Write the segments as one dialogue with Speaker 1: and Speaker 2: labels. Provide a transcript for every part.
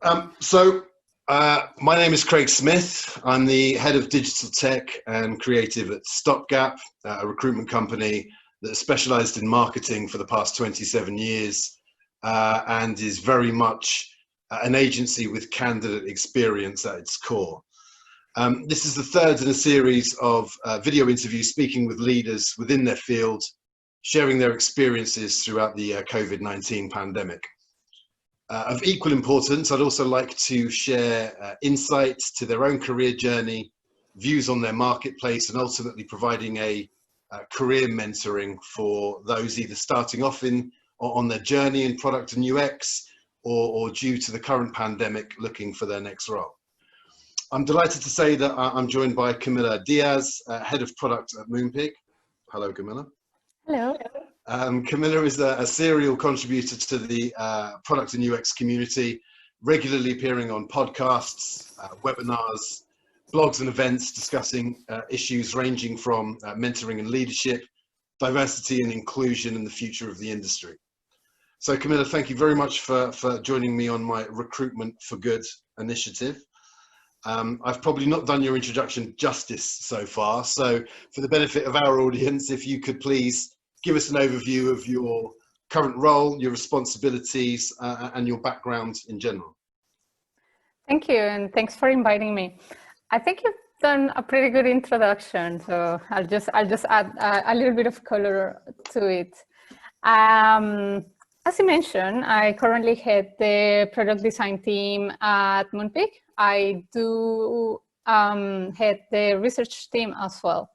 Speaker 1: My name is Craig Smith. I'm the head of digital tech and creative at Stopgap, a recruitment company that has specialized in marketing for the past 27 years and is very much an agency with candidate experience at its core. This is the third in a series of video interviews speaking with leaders within their field, sharing their experiences throughout the COVID-19 pandemic. Of equal importance, I'd also like to share insights to their own career journey, views on their marketplace, and ultimately providing a career mentoring for those either starting off on their journey in product and UX or due to the current pandemic looking for their next role. I'm delighted to say that I'm joined by Camila Diaz, head of product at Moonpig. Hello, Camila.
Speaker 2: Hello.
Speaker 1: Camila is a serial contributor to the product and UX community, regularly appearing on podcasts, webinars, blogs and events discussing issues ranging from mentoring and leadership, diversity and inclusion, and the future of the industry. So Camila, thank you very much for joining me on my Recruitment for Good initiative. I've probably not done your introduction justice so far, so for the benefit of our audience, if you could please give us an overview of your current role, your responsibilities, and your background in general.
Speaker 2: Thank you, and thanks for inviting me. I think you've done a pretty good introduction, so I'll just add a little bit of color to it. As you mentioned, I currently head the product design team at Moonpig. I do head the research team as well.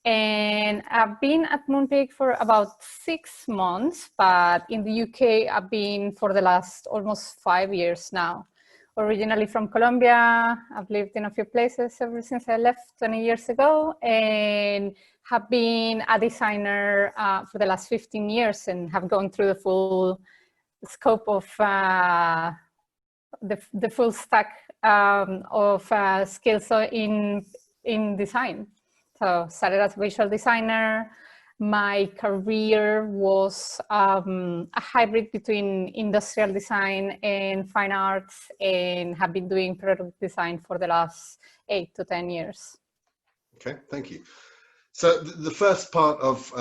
Speaker 2: And I've been at Moonpig for about 6 months, but in the UK, I've been for the last almost 5 years now. Originally from Colombia, I've lived in a few places ever since I left 20 years ago, and have been a designer for the last 15 years and have gone through the full scope of the full stack of skills in design. So started as a visual designer. My career was a hybrid between industrial design and fine arts, and have been doing product design for the last 8 to 10 years.
Speaker 1: Okay, thank you. So the first part of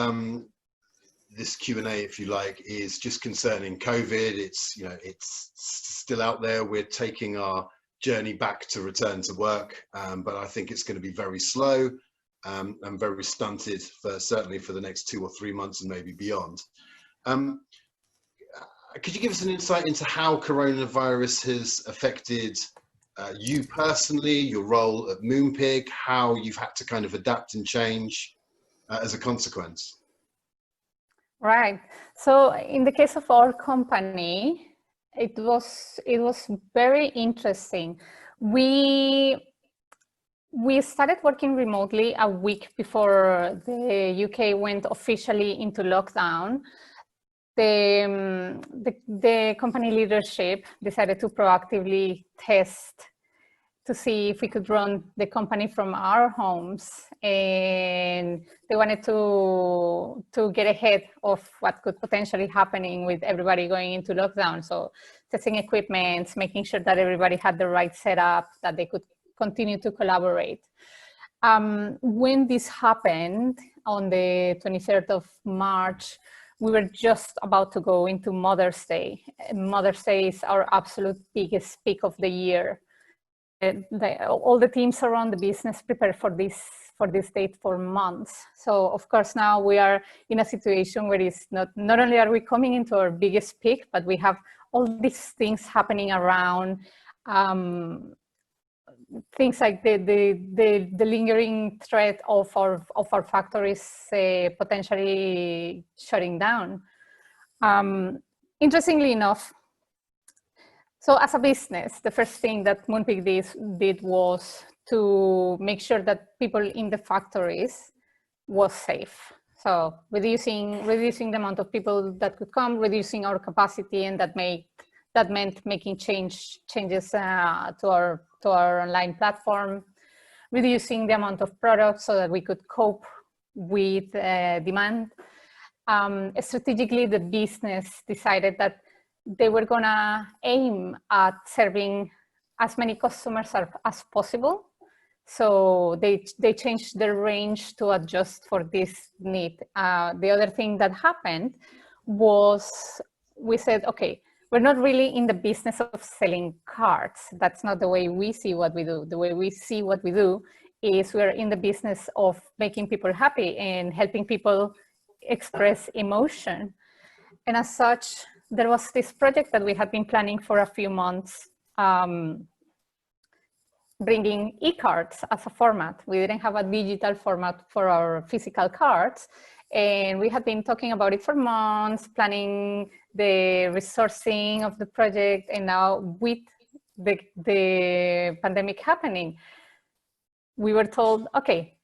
Speaker 1: this Q&A, if you like, is just concerning COVID. It's still out there. We're taking our journey back to return to work, but I think it's going to be very slow. And very stunted certainly for the next 2 or 3 months and maybe beyond. Could you give us an insight into how coronavirus has affected you personally, your role at Moonpig, how you've had to kind of adapt and change as a consequence?
Speaker 2: Right. So in the case of our company, it was very interesting. We started working remotely a week before the UK went officially into lockdown. The company leadership decided to proactively test to see if we could run the company from our homes, and they wanted to get ahead of what could potentially happening with everybody going into lockdown. So testing equipment, making sure that everybody had the right setup, that they could continue to collaborate. When this happened on the 23rd of March, we were just about to go into Mother's Day. Mother's Day is our absolute biggest peak of the year. All the teams around the business prepare for this date for months. So of course now we are in a situation where it's not only are we coming into our biggest peak, but we have all these things happening around. Things like the lingering threat of our factories potentially shutting down. Interestingly enough, so as a business, the first thing that Moonpig did was to make sure that people in the factories was safe. So reducing the amount of people that could come, reducing our capacity, and that meant making changes to our online platform, reducing the amount of products so that we could cope with demand. Strategically, the business decided that they were gonna aim at serving as many customers as possible. So they changed their range to adjust for this need. The other thing that happened was we said, okay, we're not really in the business of selling cards. That's not the way we see what we do. The way we see what we do is we're in the business of making people happy and helping people express emotion. And as such, there was this project that we had been planning for a few months, bringing e-cards as a format. We didn't have a digital format for our physical cards. And we had been talking about it for months, planning the resourcing of the project. And now with the pandemic happening, we were told, okay,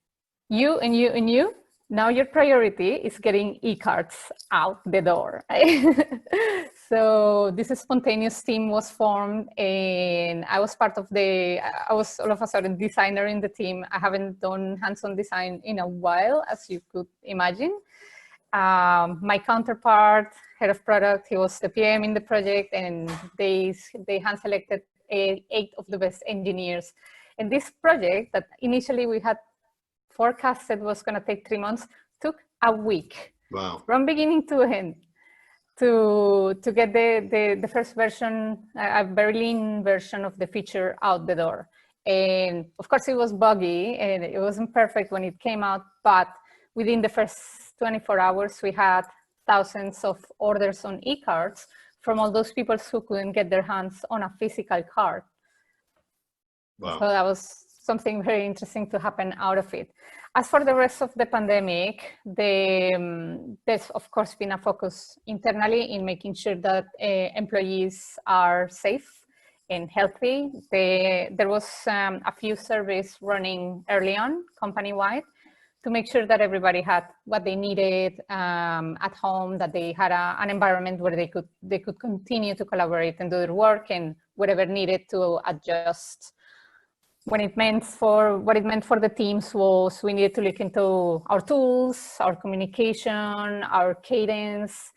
Speaker 2: you and you and you, now your priority is getting e-cards out the door. So this spontaneous team was formed, and I was part of I was all of a sudden designer in the team. I haven't done hands-on design in a while, as you could imagine. My counterpart, head of product, he was the PM in the project, and they hand-selected 8 of the best engineers. And this project that initially we had forecasted was going to take 3 months took a week.
Speaker 1: Wow.
Speaker 2: From beginning to end to get the first version, a very lean version of the feature out the door. And of course it was buggy and it wasn't perfect when it came out, but within the first 24 hours we had thousands of orders on e-cards from all those people who couldn't get their hands on a physical card.
Speaker 1: Wow.
Speaker 2: So that was something very interesting to happen out of it. As for the rest of the pandemic, there's of course been a focus internally in making sure that employees are safe and healthy. There was a few surveys running early on, company-wide, to make sure that everybody had what they needed at home, that they had an environment where they could continue to collaborate and do their work, and whatever needed to adjust. What it meant for the teams was we needed to look into our tools, our communication, our cadence.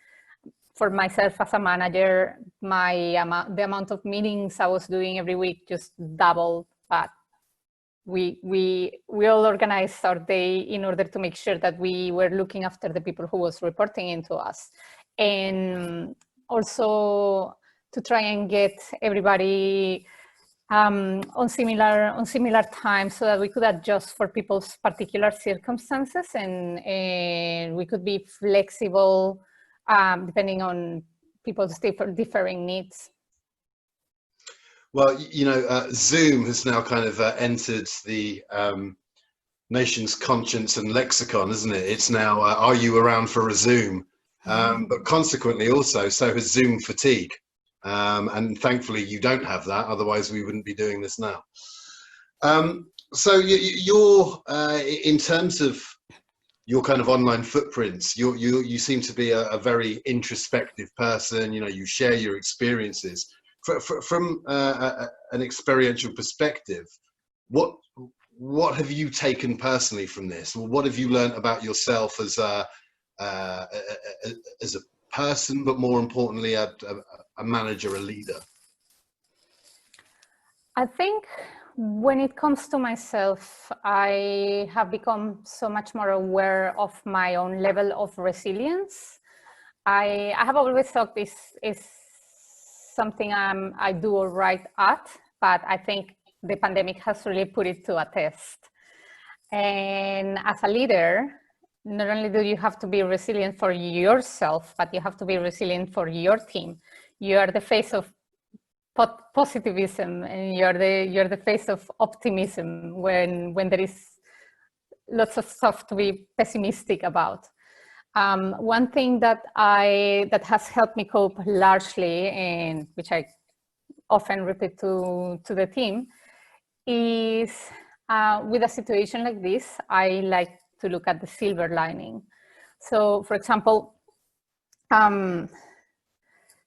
Speaker 2: For myself as a manager, the amount of meetings I was doing every week just doubled. But we all organized our day in order to make sure that we were looking after the people who was reporting into us, and also to try and get everybody on similar times so that we could adjust for people's particular circumstances, and we could be flexible depending on people's differing needs.
Speaker 1: Well, you know, Zoom has now kind of entered the nation's conscience and lexicon, isn't it? It's now, are you around for a Zoom? But consequently also, so has Zoom fatigue. And thankfully you don't have that, otherwise we wouldn't be doing this now. So you're, in terms of your kind of online footprints, you seem to be a very introspective person. You know, you share your experiences. From an experiential perspective, what have you taken personally from this? Well, what have you learned about yourself as a person, but more importantly, a manager, a leader?
Speaker 2: I think when it comes to myself, I have become so much more aware of my own level of resilience. I have always thought this is something I do all right at, but I think the pandemic has really put it to a test. And as a leader, not only do you have to be resilient for yourself, but you have to be resilient for your team. You are the face of positivism, and you're the face of optimism when there is lots of stuff to be pessimistic about. One thing that has helped me cope largely, and which I often repeat to the team, is with a situation like this, I like to look at the silver lining. So, for example,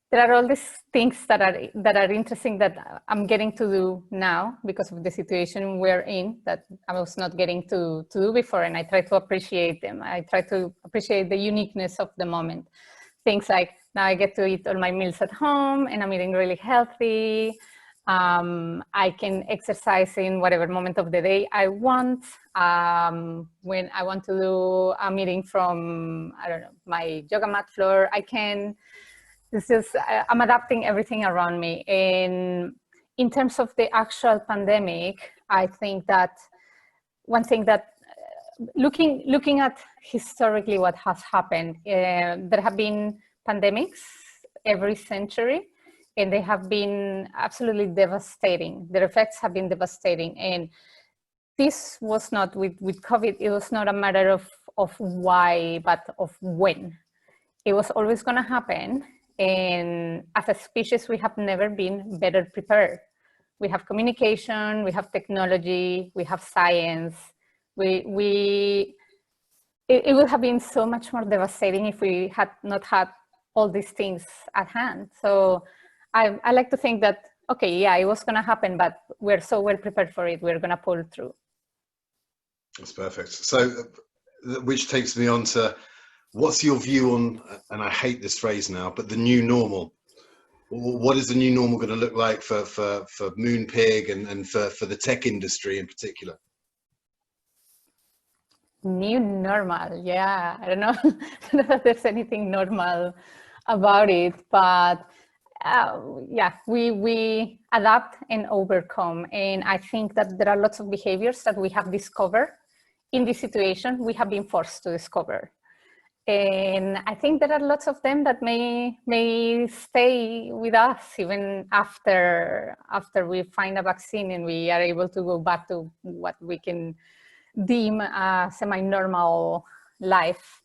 Speaker 2: there are all these things that are interesting that I'm getting to do now because of the situation we're in that I was not getting to do before, and I try to appreciate them. I try to appreciate the uniqueness of the moment. Things like Now I get to eat all my meals at home and I'm eating really healthy. I can exercise in whatever moment of the day I want. When I want to do a meeting from, I don't know, my yoga mat floor, I can. This is, I'm adapting everything around me. And in terms of the actual pandemic, I think that one thing that looking at historically what has happened, there have been pandemics every century, and they have been absolutely devastating. Their effects have been devastating. And this was not with COVID, it was not a matter of why, but of when. It was always going to happen. And as a species, we have never been better prepared. We have communication, we have technology, we have science. It would have been so much more devastating if we had not had all these things at hand. So I like to think that, okay, yeah, it was going to happen, but we're so well prepared for it, we're going to pull through.
Speaker 1: That's perfect. So, which takes me on to, what's your view on, and I hate this phrase now, but the new normal? What is the new normal going to look like for Moonpig and for the tech industry in particular?
Speaker 2: New normal, yeah. I don't know, I don't know if there's anything normal about it, but yeah, we adapt and overcome. And I think that there are lots of behaviors that we have discovered in this situation, we have been forced to discover. And I think there are lots of them that may stay with us even after we find a vaccine and we are able to go back to what we can deem a semi-normal life.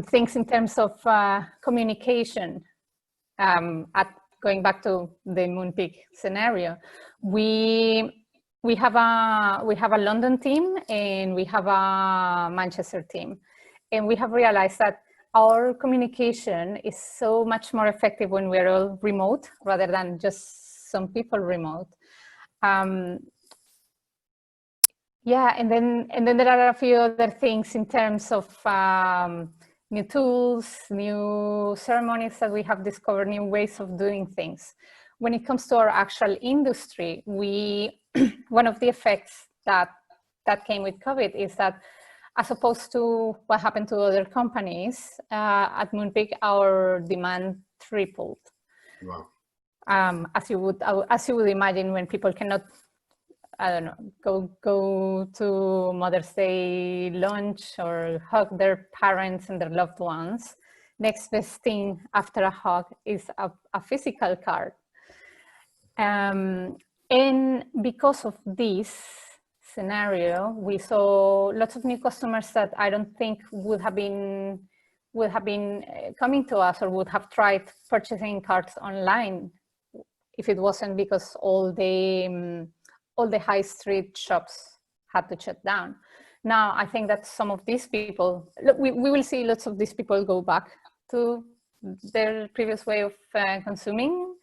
Speaker 2: Things in terms of communication. Going back to the Moonpig scenario, we have a London team and we have a Manchester team. And we have realized that our communication is so much more effective when we're all remote rather than just some people remote. Yeah, and then there are a few other things in terms of new tools, new ceremonies that we have discovered, new ways of doing things. When it comes to our actual industry, one of the effects that came with COVID is that, as opposed to what happened to other companies, at Moonpig, our demand tripled.
Speaker 1: Wow.
Speaker 2: As you would imagine, when people cannot, I don't know, go to Mother's Day lunch or hug their parents and their loved ones, next best thing after a hug is a physical card. And because of this scenario, we saw lots of new customers that I don't think would have been coming to us or would have tried purchasing cards online if it wasn't because all the high street shops had to shut down. Now, I think that some of these people, we will see lots of these people go back to their previous way of consuming.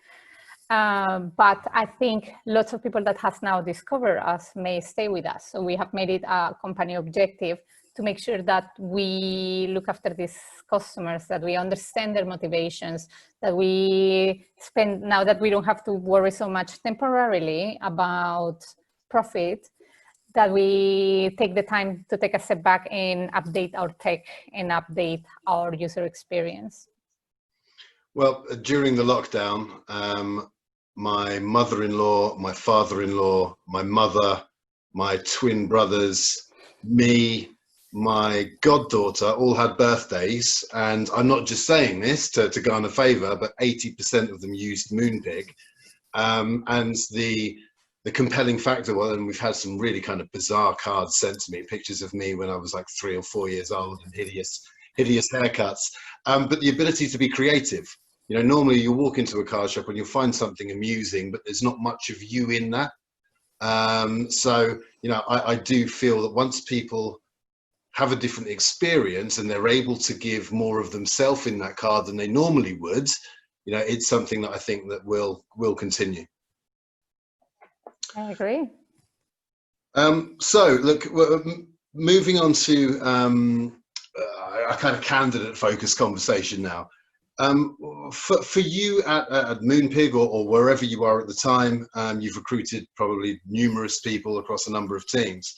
Speaker 2: But I think lots of people that has now discovered us may stay with us. So we have made it a company objective to make sure that we look after these customers, that we understand their motivations, that we spend, now that we don't have to worry so much temporarily about profit, that we take the time to take a step back and update our tech and update our user experience.
Speaker 1: Well, during the lockdown, my mother-in-law, my father-in-law, my mother, my twin brothers, me, my goddaughter all had birthdays, and I'm not just saying this to garner favour, but 80% of them used Moonpig. And the compelling factor, well, and we've had some really kind of bizarre cards sent to me, pictures of me when I was like 3 or 4 years old and hideous haircuts, but the ability to be creative. You know, normally you walk into a card shop and you'll find something amusing, but there's not much of you in that. So, you know, I do feel that once people have a different experience and they're able to give more of themselves in that card than they normally would, you know, it's something that I think that will continue.
Speaker 2: I agree.
Speaker 1: So, look, moving on to a kind of candidate-focused conversation now. For you at Moonpig or wherever you are at the time, you've recruited probably numerous people across a number of teams.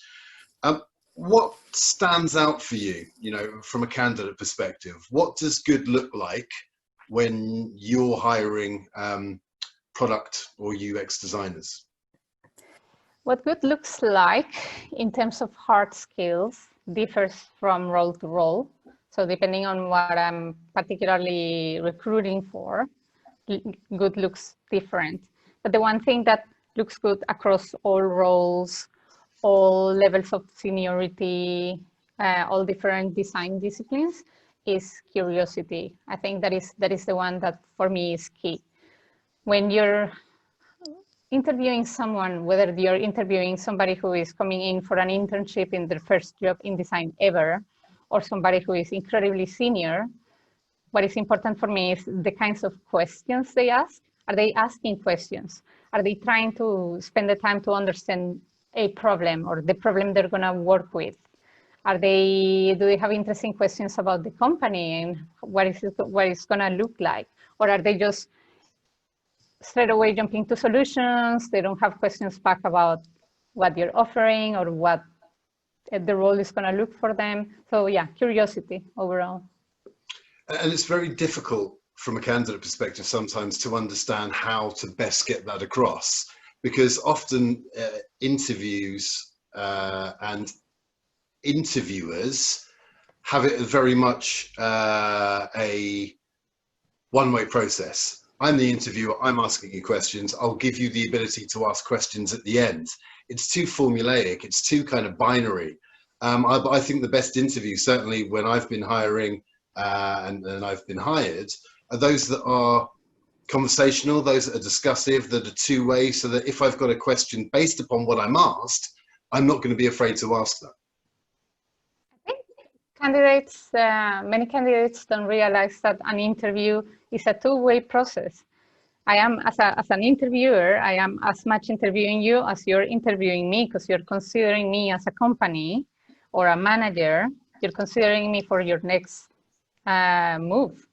Speaker 1: What stands out for you, from a candidate perspective? What does good look like when you're hiring product or UX designers?
Speaker 2: What good looks like in terms of hard skills differs from role to role. So depending on what I'm particularly recruiting for, good looks different. But the one thing that looks good across all roles, all levels of seniority, all different design disciplines, is curiosity. I think that is the one that for me is key. When you're interviewing someone, whether you're interviewing somebody who is coming in for an internship in their first job in design ever, or somebody who is incredibly senior, what is important for me is the kinds of questions they ask. Are they asking questions? Are they trying to spend the time to understand a problem or the problem they're going to work with? Do they have interesting questions about the company and what it's going to look like? Or are they just straight away jumping to solutions? They don't have questions back about what you're offering or what the role is going to look for them. So yeah, curiosity overall.
Speaker 1: And it's very difficult from a candidate perspective sometimes to understand how to best get that across, because often interviews and interviewers have it very much a one-way process. I'm the interviewer, I'm asking you questions, I'll give you the ability to ask questions at the end. It's too formulaic, it's too kind of binary. I think the best interviews, certainly when I've been hiring and I've been hired, are those that are conversational, those that are discussive, that are two-way, so that if I've got a question based upon what I'm asked, I'm not going to be afraid to ask that.
Speaker 2: I think candidates, many candidates don't realize that an interview is a two-way process. I am, as an interviewer, I am as much interviewing you as you're interviewing me, because you're considering me as a company or a manager. You're considering me for your next move.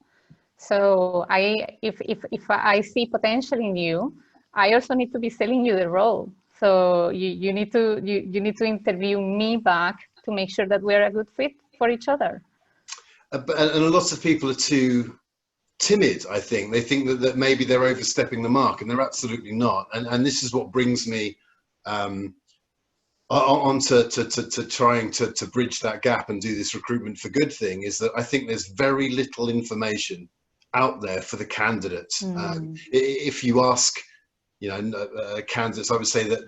Speaker 2: So if I see potential in you, I also need to be selling you the role. So you need to interview me back to make sure that we're a good fit for each other.
Speaker 1: And a lot of people are too timid, I think. They think that maybe they're overstepping the mark, and they're absolutely not. And this is what brings me on to trying to bridge that gap and do this recruitment for good thing, is that I think there's very little information out there for the candidates. If you ask, candidates, I would say that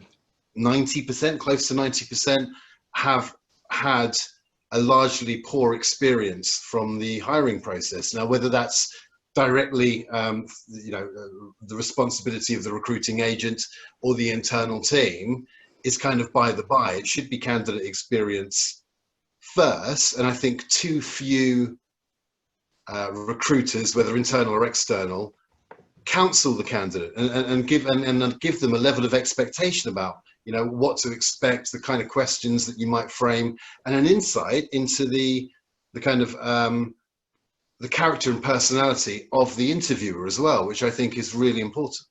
Speaker 1: 90%, close to 90%, have had a largely poor experience from the hiring process. Now, whether that's directly, the responsibility of the recruiting agent or the internal team is kind of by the by. It should be candidate experience first, and I think too few recruiters, whether internal or external, counsel the candidate and give them a level of expectation about what to expect, the kind of questions that you might frame, and an insight into the kind of the character and personality of the interviewer as well, which I think is really important.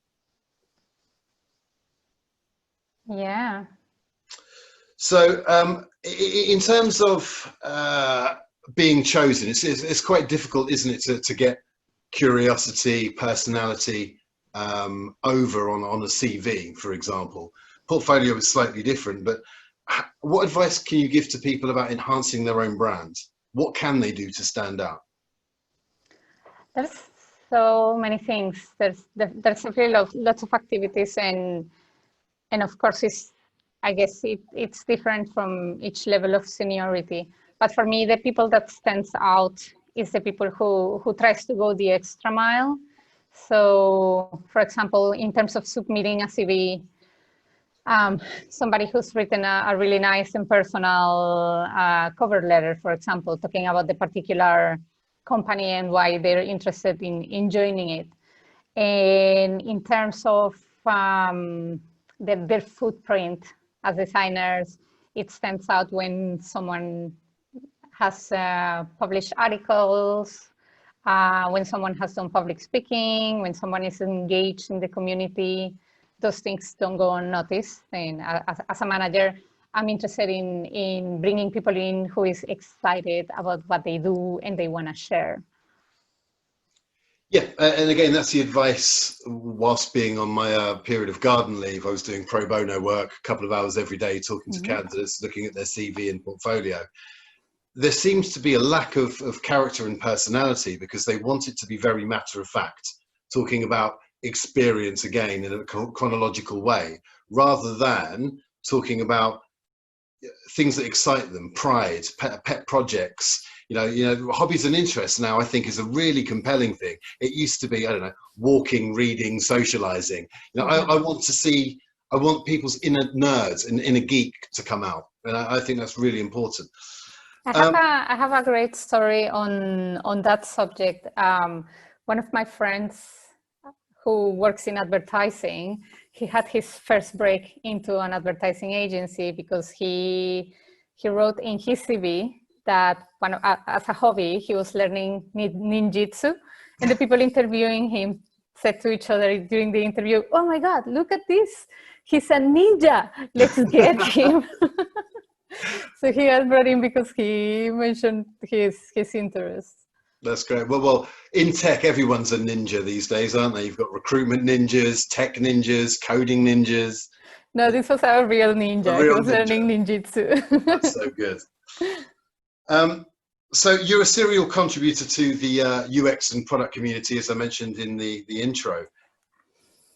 Speaker 2: Yeah.
Speaker 1: So in terms of being chosen, it's quite difficult, isn't it, to get curiosity, personality over on a CV, for example. Portfolio is slightly different, but what advice can you give to people about enhancing their own brand? What can they do to stand out?
Speaker 2: There's so many things. There's really lots of activities, and of course I guess it's different from each level of seniority. But for me, the people that stands out is the people who tries to go the extra mile. So, for example, in terms of submitting a CV, somebody who's written a really nice and personal cover letter, for example, talking about the particular company and why they're interested in joining it. And in terms of their footprint as designers, it stands out when someone has published articles, when someone has done public speaking, when someone is engaged in the community, those things don't go unnoticed. And as a manager, I'm interested in bringing people in who is excited about what they do and they want to share.
Speaker 1: Yeah, and again, that's the advice whilst being on my period of garden leave. I was doing pro bono work, a couple of hours every day, talking to candidates, looking at their CV and portfolio. There seems to be a lack of character and personality because they want it to be very matter of fact, talking about experience again in a chronological way, rather than talking about things that excite them, pride, pet projects. You know, hobbies and interests now I think is a really compelling thing. It used to be, I don't know, walking, reading, socializing. You know, I want people's inner nerds and inner geek to come out, and I think that's really important.
Speaker 2: I have a great story on that subject. One of my friends who works in advertising, he had his first break into an advertising agency because he wrote in his CV that as a hobby, he was learning ninjutsu, and the people interviewing him said to each other during the interview, "Oh my God, look at this. He's a ninja. Let's get him." So he has brought him because he mentioned his interest.
Speaker 1: That's great. Well, in tech, everyone's a ninja these days, aren't they? You've got recruitment ninjas, tech ninjas, coding ninjas.
Speaker 2: No, this was our real ninja. He was learning ninjutsu.
Speaker 1: That's so good. So you're a serial contributor to the UX and product community, as I mentioned in the intro.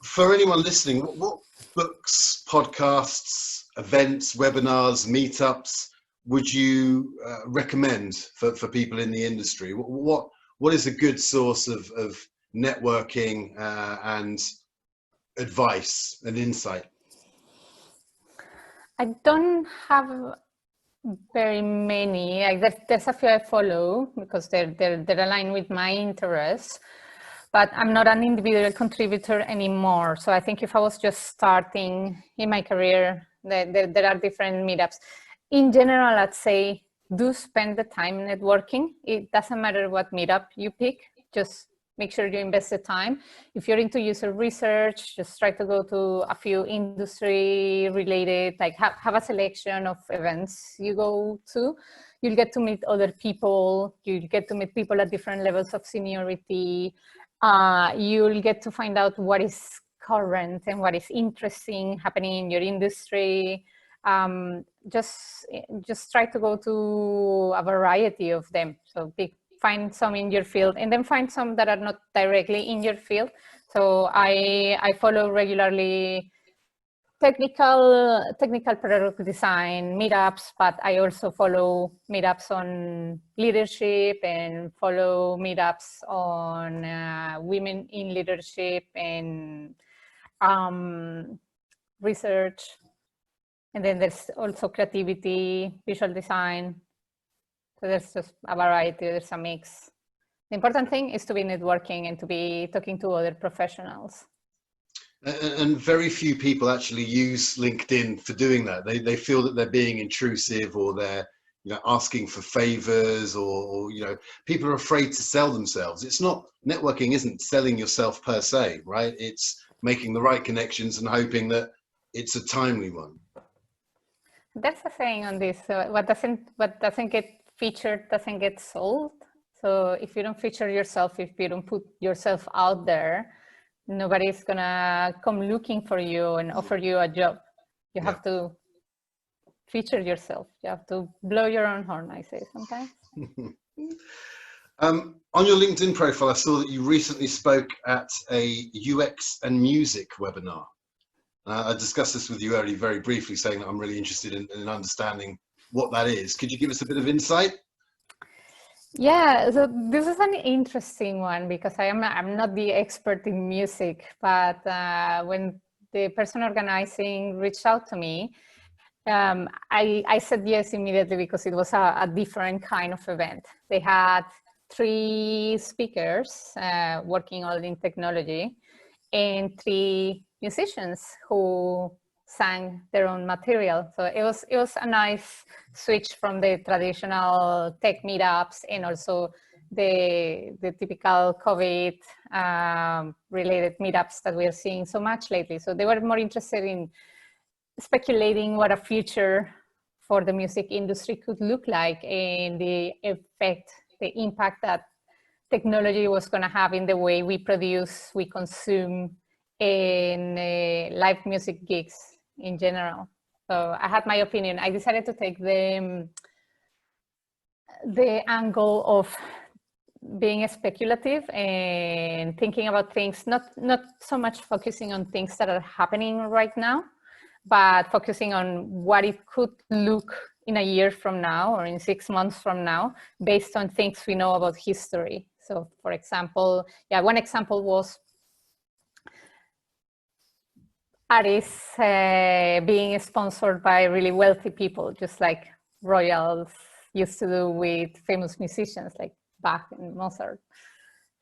Speaker 1: For anyone listening, what books, podcasts, events, webinars, meetups would you recommend for people in the industry? What is a good source of networking and advice and insight?
Speaker 2: I don't have very many. There's a few I follow because they're aligned with my interests, but I'm not an individual contributor anymore. So I think if I was just starting in my career, there are different meetups. In general, I'd say do spend the time networking. It doesn't matter what meetup you pick, just make sure you invest the time. If you're into user research, just try to go to a few industry related, like have a selection of events you go to. You'll get to meet other people. You'll get to meet people at different levels of seniority. You'll get to find out what is current and what is interesting happening in your industry. Just try to go to a variety of them. So find some in your field and then find some that are not directly in your field. So I follow regularly technical product design meetups, but I also follow meetups on leadership and follow meetups on women in leadership and research. And then there's also creativity, visual design. So there's just a variety, there's a mix. The important thing is to be networking and to be talking to other professionals.
Speaker 1: And very few people actually use LinkedIn for doing that. They feel that they're being intrusive, or they're asking for favors, or people are afraid to sell themselves. It's not, networking isn't selling yourself per se, right? It's making the right connections and hoping that it's a timely one.
Speaker 2: That's the saying on this. What doesn't get featured doesn't get sold. So if you don't feature yourself, if you don't put yourself out there, nobody's gonna come looking for you and offer you a job. You have to feature yourself. You have to blow your own horn, I say sometimes.
Speaker 1: On your LinkedIn profile, I saw that you recently spoke at a UX and music webinar. I discussed this with you earlier very briefly, saying that I'm really interested in understanding what that is. Could you give us a bit of insight?
Speaker 2: Yeah, so this is an interesting one because I'm not the expert in music, but when the person organizing reached out to me, I said yes immediately because it was a different kind of event. They had 3 speakers working all in technology and 3 musicians who sang their own material. So it was a nice switch from the traditional tech meetups and also the typical COVID related meetups that we are seeing so much lately. So they were more interested in speculating what a future for the music industry could look like and the effect, the impact that technology was going to have in the way we produce, we consume, in live music gigs in general. So I had my opinion. I decided to take the angle of being speculative and thinking about things, not so much focusing on things that are happening right now, but focusing on what it could look in a year from now or in 6 months from now, based on things we know about history. So for example, one example was artists being sponsored by really wealthy people, just like royals used to do with famous musicians like Bach and Mozart.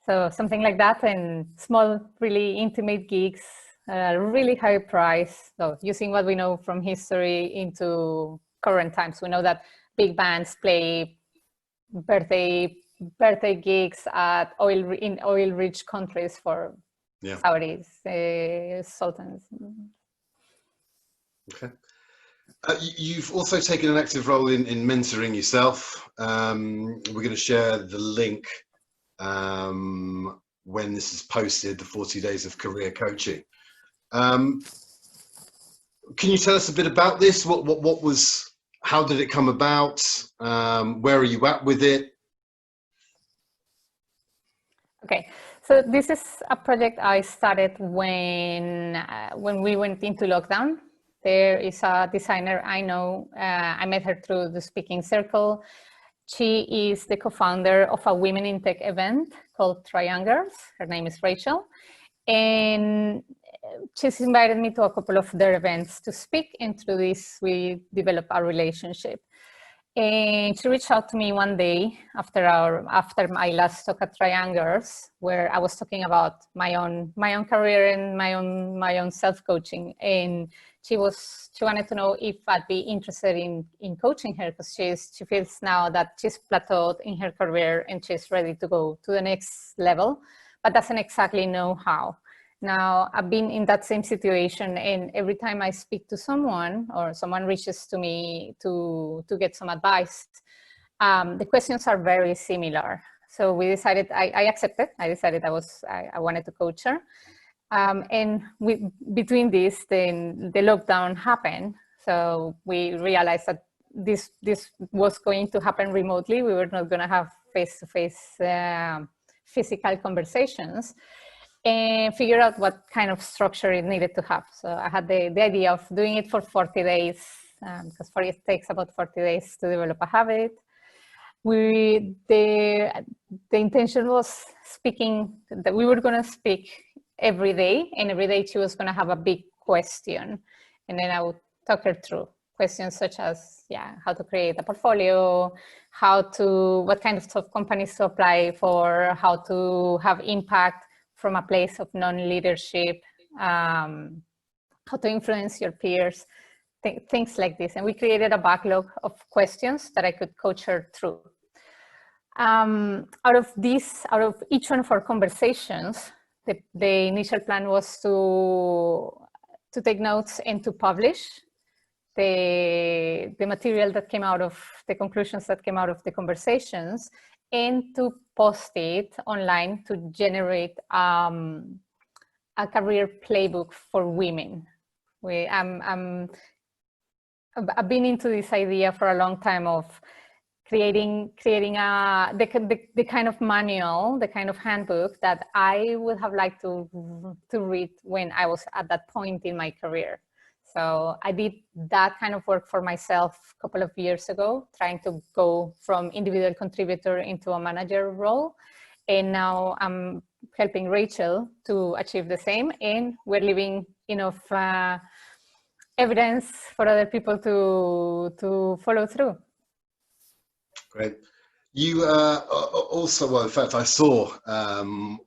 Speaker 2: So something like that, and small, really intimate gigs, really high price. So using what we know from history into current times, we know that big bands play birthday gigs at in oil-rich countries for Saudis, sultans.
Speaker 1: Okay. You've also taken an active role in mentoring yourself. We're going to share the link when this is posted, the 40 days of career coaching. Can you tell us a bit about this? What was, how did it come about? Where are you at with it?
Speaker 2: Okay, so this is a project I started when we went into lockdown. There is a designer I know, I met her through the speaking circle. She is the co-founder of a Women in Tech event called Triangles. Her name is Rachel. And she's invited me to a couple of their events to speak, and through this, we developed our relationship. And she reached out to me one day after my last talk at Triangles, where I was talking about my own career and my own self-coaching. And she wanted to know if I'd be interested in coaching her, because she feels now that she's plateaued in her career and she's ready to go to the next level, but doesn't exactly know how. Now, I've been in that same situation, and every time I speak to someone or someone reaches to me to get some advice, the questions are very similar. So we decided, I accepted, I decided I wanted to coach her. And between this, then the lockdown happened. So we realized that this was going to happen remotely. We were not going to have face-to-face physical conversations, and figure out what kind of structure it needed to have. So I had the idea of doing it for 40 days, because it takes about 40 days to develop a habit. The intention was that we were going to speak every day, and every day she was going to have a big question, and then I would talk her through questions such as, how to create a portfolio, what kind of top companies to apply for, how to have impact from a place of non-leadership, how to influence your peers, things like this. And we created a backlog of questions that I could coach her through. Out of each one of our conversations, the initial plan was to take notes and to publish the material that came out of the conclusions that came out of the conversations, and to post it online to generate a career playbook for women. I've been into this idea for a long time of creating the kind of manual, the kind of handbook that I would have liked to read when I was at that point in my career. So I did that kind of work for myself a couple of years ago, trying to go from individual contributor into a manager role. And now I'm helping Rachel to achieve the same. And we're leaving enough evidence for other people to follow through.
Speaker 1: Great. You also, well, in fact, I saw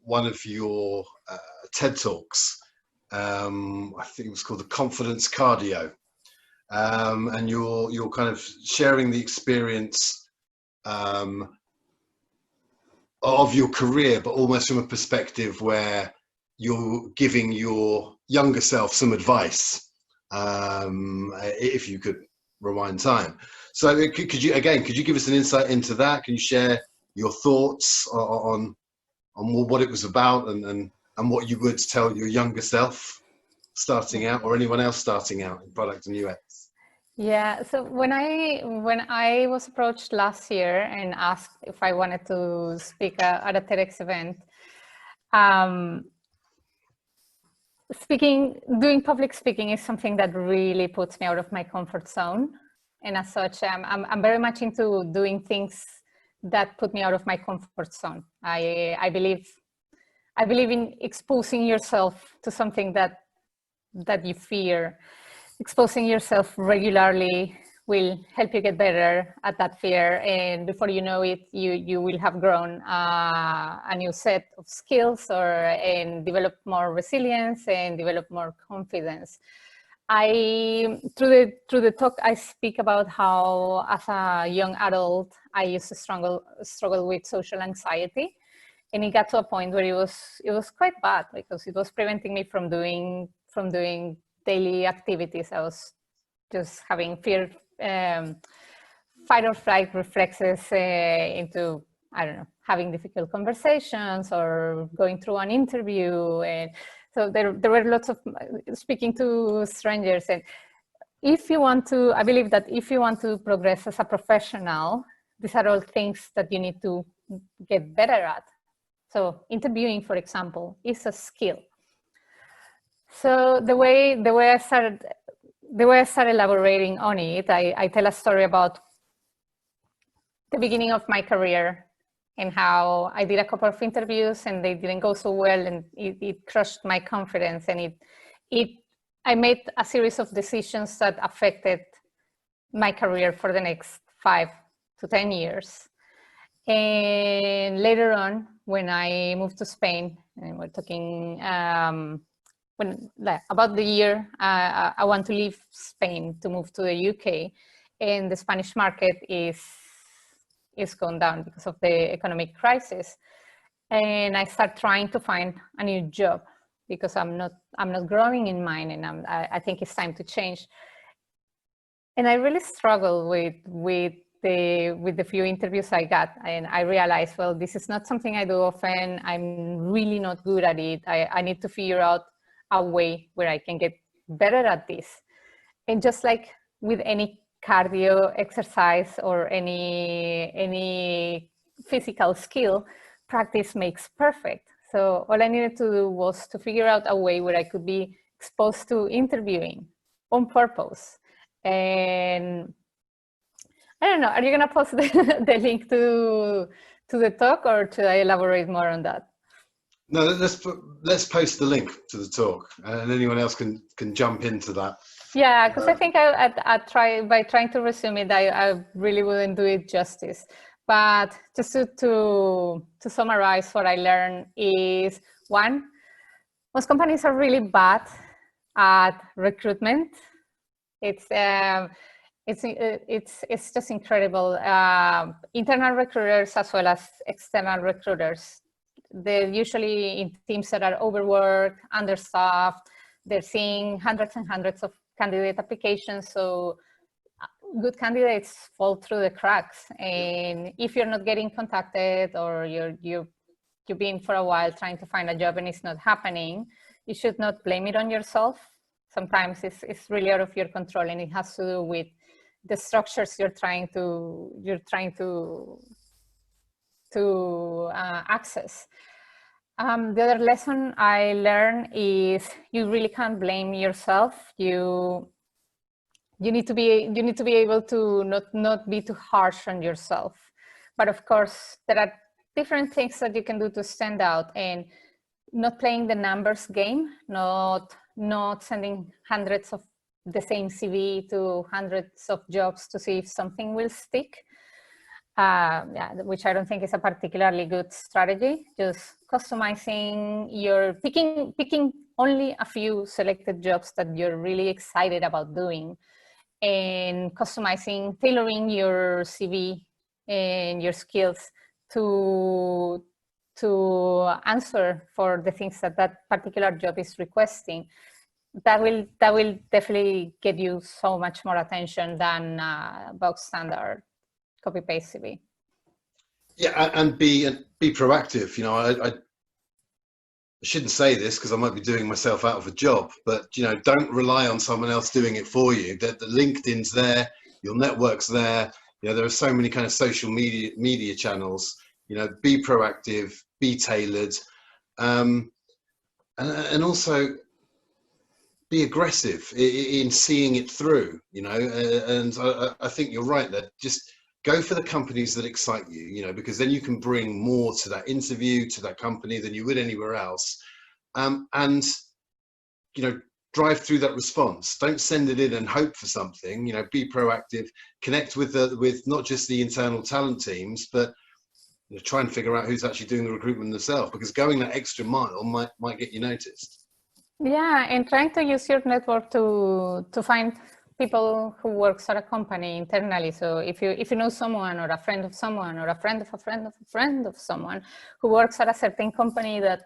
Speaker 1: one of your TED Talks. I think it was called the Confidence Cardio, and you're kind of sharing the experience of your career, but almost from a perspective where you're giving your younger self some advice, if you could rewind time. So could you give us an insight into that? Can you share your thoughts on what it was about, and what you would tell your younger self starting out, or anyone else starting out in product and UX?
Speaker 2: Yeah, so when I was approached last year and asked if I wanted to speak at a TEDx event, doing public speaking is something that really puts me out of my comfort zone, and as such, I'm very much into doing things that put me out of my comfort zone. I believe in exposing yourself to something that you fear. Exposing yourself regularly will help you get better at that fear, and before you know it, you will have grown a new set of skills, and develop more resilience and develop more confidence. Through the talk, I speak about how as a young adult I used to struggle with social anxiety, and it got to a point where it was quite bad, because it was preventing me from doing daily activities. I was just having fear, fight or flight reflexes into, I don't know, having difficult conversations or going through an interview. And so there were lots of speaking to strangers. And I believe that if you want to progress as a professional, these are all things that you need to get better at. So interviewing, for example, is a skill. So the way I started elaborating on it, I tell a story about the beginning of my career and how I did a couple of interviews and they didn't go so well, and it crushed my confidence, and I made a series of decisions that affected my career for the next 5 to 10 years. And later on, when I moved to Spain, and we're talking about the year I want to leave Spain to move to the UK, and the Spanish market is gone down because of the economic crisis, and I start trying to find a new job because I'm not growing in mine, and I think it's time to change. And I really struggle with the few interviews I got, and I realized, well, this is not something I do often. I'm really not good at it. I need to figure out a way where I can get better at this. And just like with any cardio exercise or any physical skill, practice makes perfect. So all I needed to do was to figure out a way where I could be exposed to interviewing on purpose. And I don't know, are you gonna post the link to the talk, or should I elaborate more on that?
Speaker 1: No, let's post the link to the talk, and anyone else can jump into that.
Speaker 2: Yeah, because I think by trying to resume it, I really wouldn't do it justice. But just to summarize, what I learned is, one, most companies are really bad at recruitment. It's just incredible. Internal recruiters as well as external recruiters, they're usually in teams that are overworked, understaffed. They're seeing hundreds and hundreds of candidate applications, so good candidates fall through the cracks. And if you're not getting contacted, or you've been for a while trying to find a job and it's not happening, you should not blame it on yourself. Sometimes it's really out of your control, and it has to do with the structures you're trying to access. The other lesson I learned is you really can't blame yourself. You need to be able to not be too harsh on yourself. But of course, there are different things that you can do to stand out, and not playing the numbers game, not sending hundreds of the same CV to hundreds of jobs to see if something will stick. Which I don't think is a particularly good strategy. Just customizing picking only a few selected jobs that you're really excited about doing, and tailoring your CV and your skills to to answer for the things that that particular job is requesting, that will definitely get you so much more attention than box standard copy paste CV.
Speaker 1: Yeah, and be proactive. You know, I shouldn't say this because I might be doing myself out of a job, but you know, don't rely on someone else doing it for you. The LinkedIn's there, your network's there. You know, there are so many kind of social media channels. You know, be proactive, be tailored, and also be aggressive in seeing it through. You know, and I think you're right that just go for the companies that excite you. You know, because then you can bring more to that interview, to that company than you would anywhere else. And you know, drive through that response. Don't send it in and hope for something. You know, be proactive. Connect with not just the internal talent teams, but you know, try and figure out who's actually doing the recruitment themselves. Because going that extra mile might get you noticed.
Speaker 2: Yeah, and trying to use your network to find people who works at a company internally. So if you know someone, or a friend of someone, or a friend of a friend of a friend of someone who works at a certain company that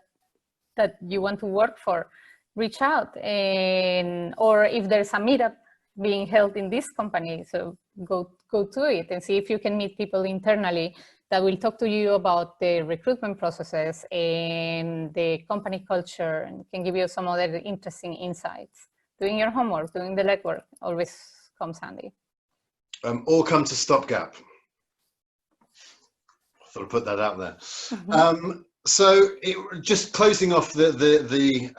Speaker 2: you want to work for, reach out. Or if there's a meetup being held in this company, so go to it and see if you can meet people internally that will talk to you about the recruitment processes and the company culture, and can give you some other interesting insights. Doing your homework, doing the legwork always comes handy.
Speaker 1: Or come to Stopgap. I thought I'd put that out there.
Speaker 2: Mm-hmm.
Speaker 1: So just closing off the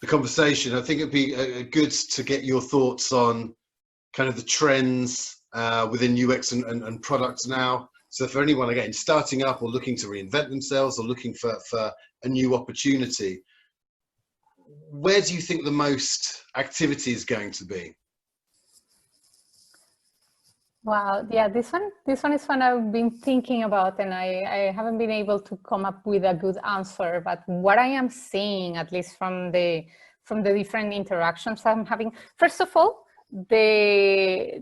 Speaker 1: conversation, I think it'd be good to get your thoughts on kind of the trends within UX and products now. So for anyone, again, starting up or looking to reinvent themselves or looking for a new opportunity, where do you think the most activity is going to be?
Speaker 2: Wow, yeah, this one is one I've been thinking about, and I haven't been able to come up with a good answer. But what I am seeing, at least from the different interactions I'm having, first of all, the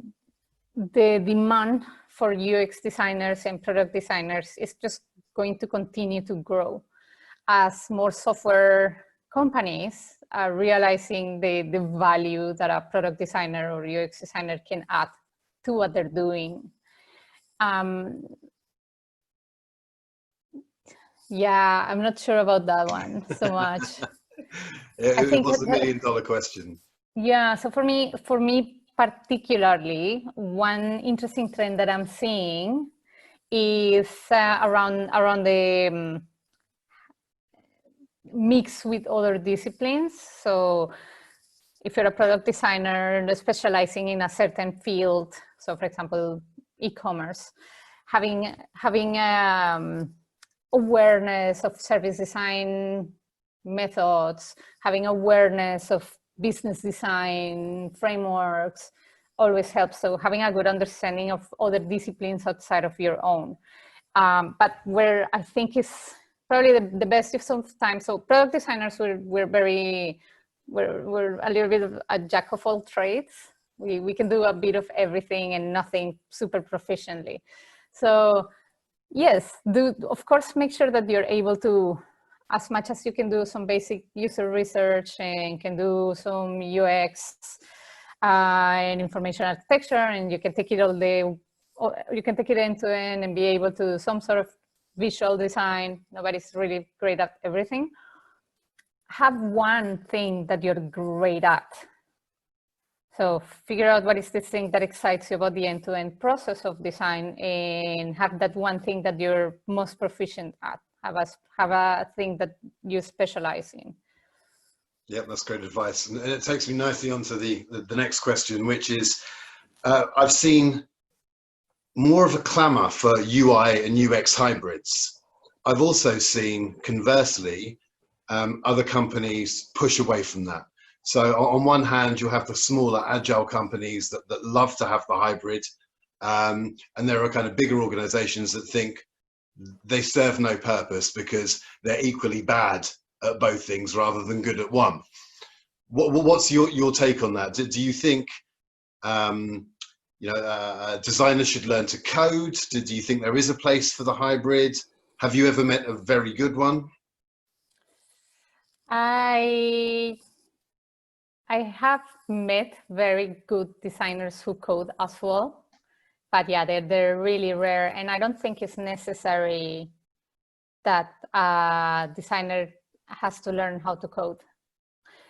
Speaker 2: demand for UX designers and product designers is just going to continue to grow as more software companies are realizing the value that a product designer or UX designer can add to what they're doing. Yeah, I'm not sure about that one so much.
Speaker 1: It was a $1 million question.
Speaker 2: Yeah, so for me particularly, one interesting trend that I'm seeing is around the mix with other disciplines. So if you're a product designer specializing in a certain field, so for example, e-commerce, having awareness of service design methods, having awareness of business design frameworks always helps. So having a good understanding of other disciplines outside of your own. But where I think is probably the best use of time. So product designers, we're a little bit of a jack of all trades. We can do a bit of everything and nothing super proficiently. So yes, of course, make sure that you're able to, as much as you can, do some basic user research and can do some UX and information architecture, and you can take it you can take it end to end and be able to do some sort of visual design. Nobody's really great at everything. Have one thing that you're great at. So figure out what is this thing that excites you about the end-to-end process of design, and have that one thing that you're most proficient at. Have a thing that you specialize in.
Speaker 1: Yeah, that's great advice. And it takes me nicely onto the next question, which is, I've seen more of a clamor for UI and UX hybrids. I've also seen, conversely, other companies push away from that. So on one hand, you'll have the smaller agile companies that love to have the hybrid. And there are kind of bigger organizations that think they serve no purpose because they're equally bad at both things rather than good at one. What's your take on that? Do you think designers should learn to code? Do you think there is a place for the hybrid? Have you ever met a very good one?
Speaker 2: I have met very good designers who code as well, but yeah, they're really rare, and I don't think it's necessary that a designer has to learn how to code.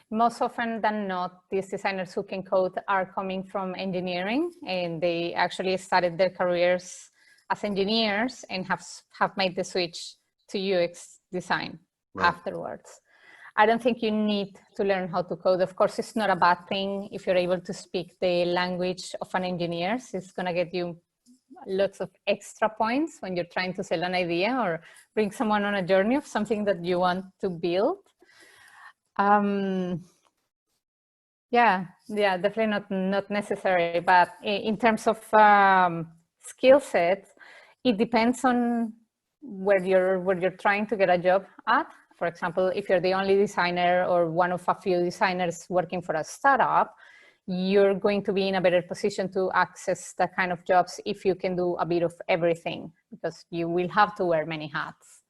Speaker 2: Most often than not, these designers who can code are coming from engineering, and they actually started their careers as engineers and have made the switch to UX design afterwards. I don't think you need to learn how to code. Of course, it's not a bad thing if you're able to speak the language of an engineer. It's going to get you lots of extra points when you're trying to sell an idea or bring someone on a journey of something that you want to build. Yeah, definitely not necessary. But in terms of skill sets, it depends on where you're trying to get a job at. For example, if you're the only designer or one of a few designers working for a startup, you're going to be in a better position to access that kind of jobs if you can do a bit of everything, because you will have to wear many hats.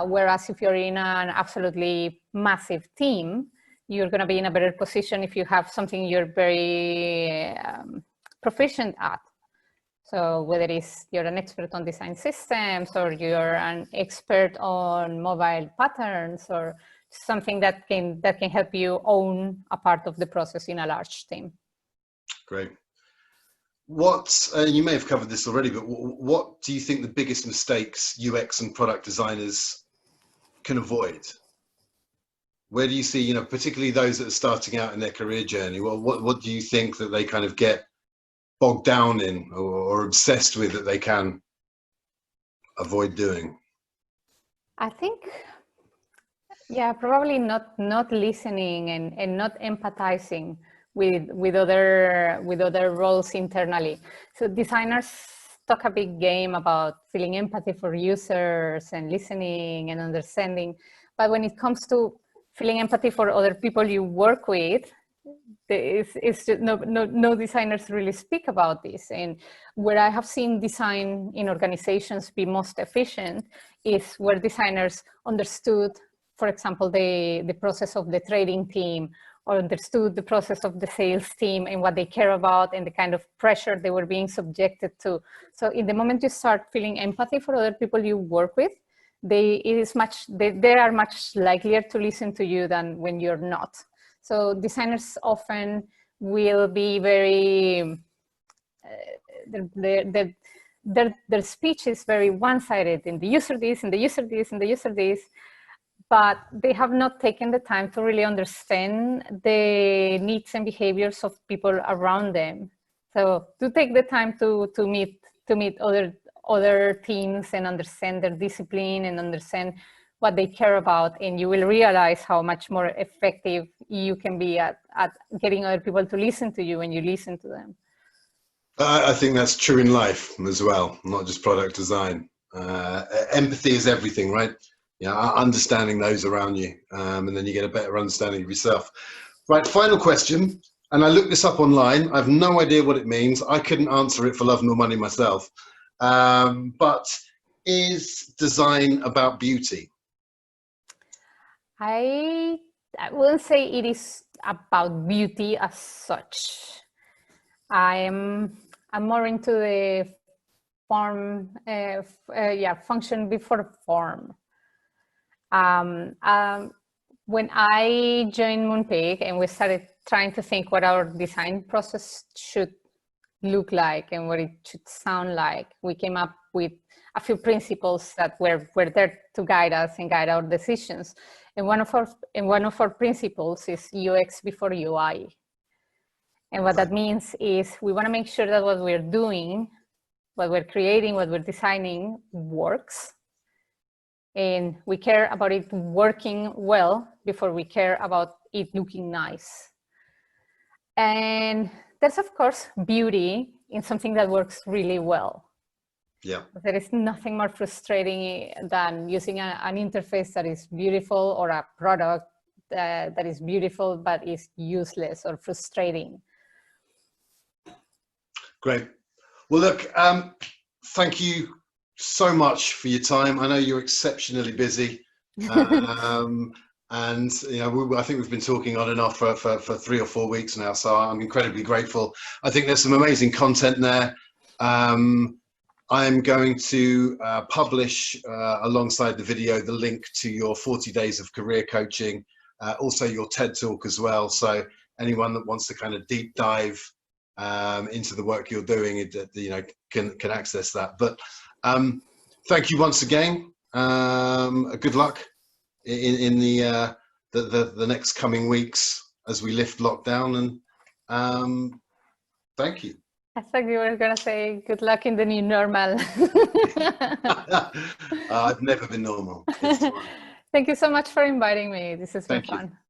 Speaker 2: Whereas if you're in an absolutely massive team, you're going to be in a better position if you have something you're very proficient at. So whether it's you're an expert on design systems, or you're an expert on mobile patterns, or something that can help you own a part of the process in a large team.
Speaker 1: Great. What, you may have covered this already, but what do you think the biggest mistakes UX and product designers can avoid? Where do you see, particularly those that are starting out in their career journey, well, what do you think that they kind of get bogged down in or obsessed with that they can avoid doing? I
Speaker 2: think, yeah, probably not listening and not empathizing with other roles internally. So designers talk a big game about feeling empathy for users and listening and understanding, but when it comes to feeling empathy for other people you work with, it's just no designers really speak about this. And where I have seen design in organizations be most efficient is where designers understood, for example, the process of the trading team, or understood the process of the sales team and what they care about and the kind of pressure they were being subjected to. So in the moment you start feeling empathy for other people you work with, they are much likelier to listen to you than when you're not. So designers often will be very, their speech is very one-sided, in the user this, and the user this, and the user this, but they have not taken the time to really understand the needs and behaviors of people around them. So to take the time to meet other teams and understand their discipline and understand what they care about, and you will realize how much more effective you can be at getting other people to listen to you when you listen to them.
Speaker 1: I think that's true in life as well, not just product design. Empathy is everything, right? Understanding those around you, and then you get a better understanding of yourself. Right, final question, and I looked this up online. I have no idea what it means. I couldn't answer it for love nor money myself. But is design about beauty?
Speaker 2: I wouldn't say it is about beauty as such. I'm more into the form, function before form. When I joined Moonpig and we started trying to think what our design process should look like and what it should sound like, we came up with a few principles that were there to guide us and guide our decisions. And one of our principles is UX before UI. And what that means is we want to make sure that what we're doing, what we're creating, what we're designing works. And we care about it working well before we care about it looking nice. And there's, of course, beauty in something that works really well. Yeah. There is nothing more frustrating than using an interface that is beautiful, or a product that is beautiful but is useless or frustrating.
Speaker 1: Great. Well, look, thank you so much for your time. I know you're exceptionally busy. And I think we've been talking on and off for 3 or 4 weeks now, so I'm incredibly grateful. I think there's some amazing content there. I'm going to publish alongside the video the link to your 40 days of career coaching, also your TED talk as well. So anyone that wants to kind of deep dive into the work you're doing, can access that. But thank you once again. Good luck in the next coming weeks as we lift lockdown, and thank you.
Speaker 2: I thought you were going to say good luck in the new normal.
Speaker 1: I've never been normal.
Speaker 2: Thank you so much for inviting me. This has been fun.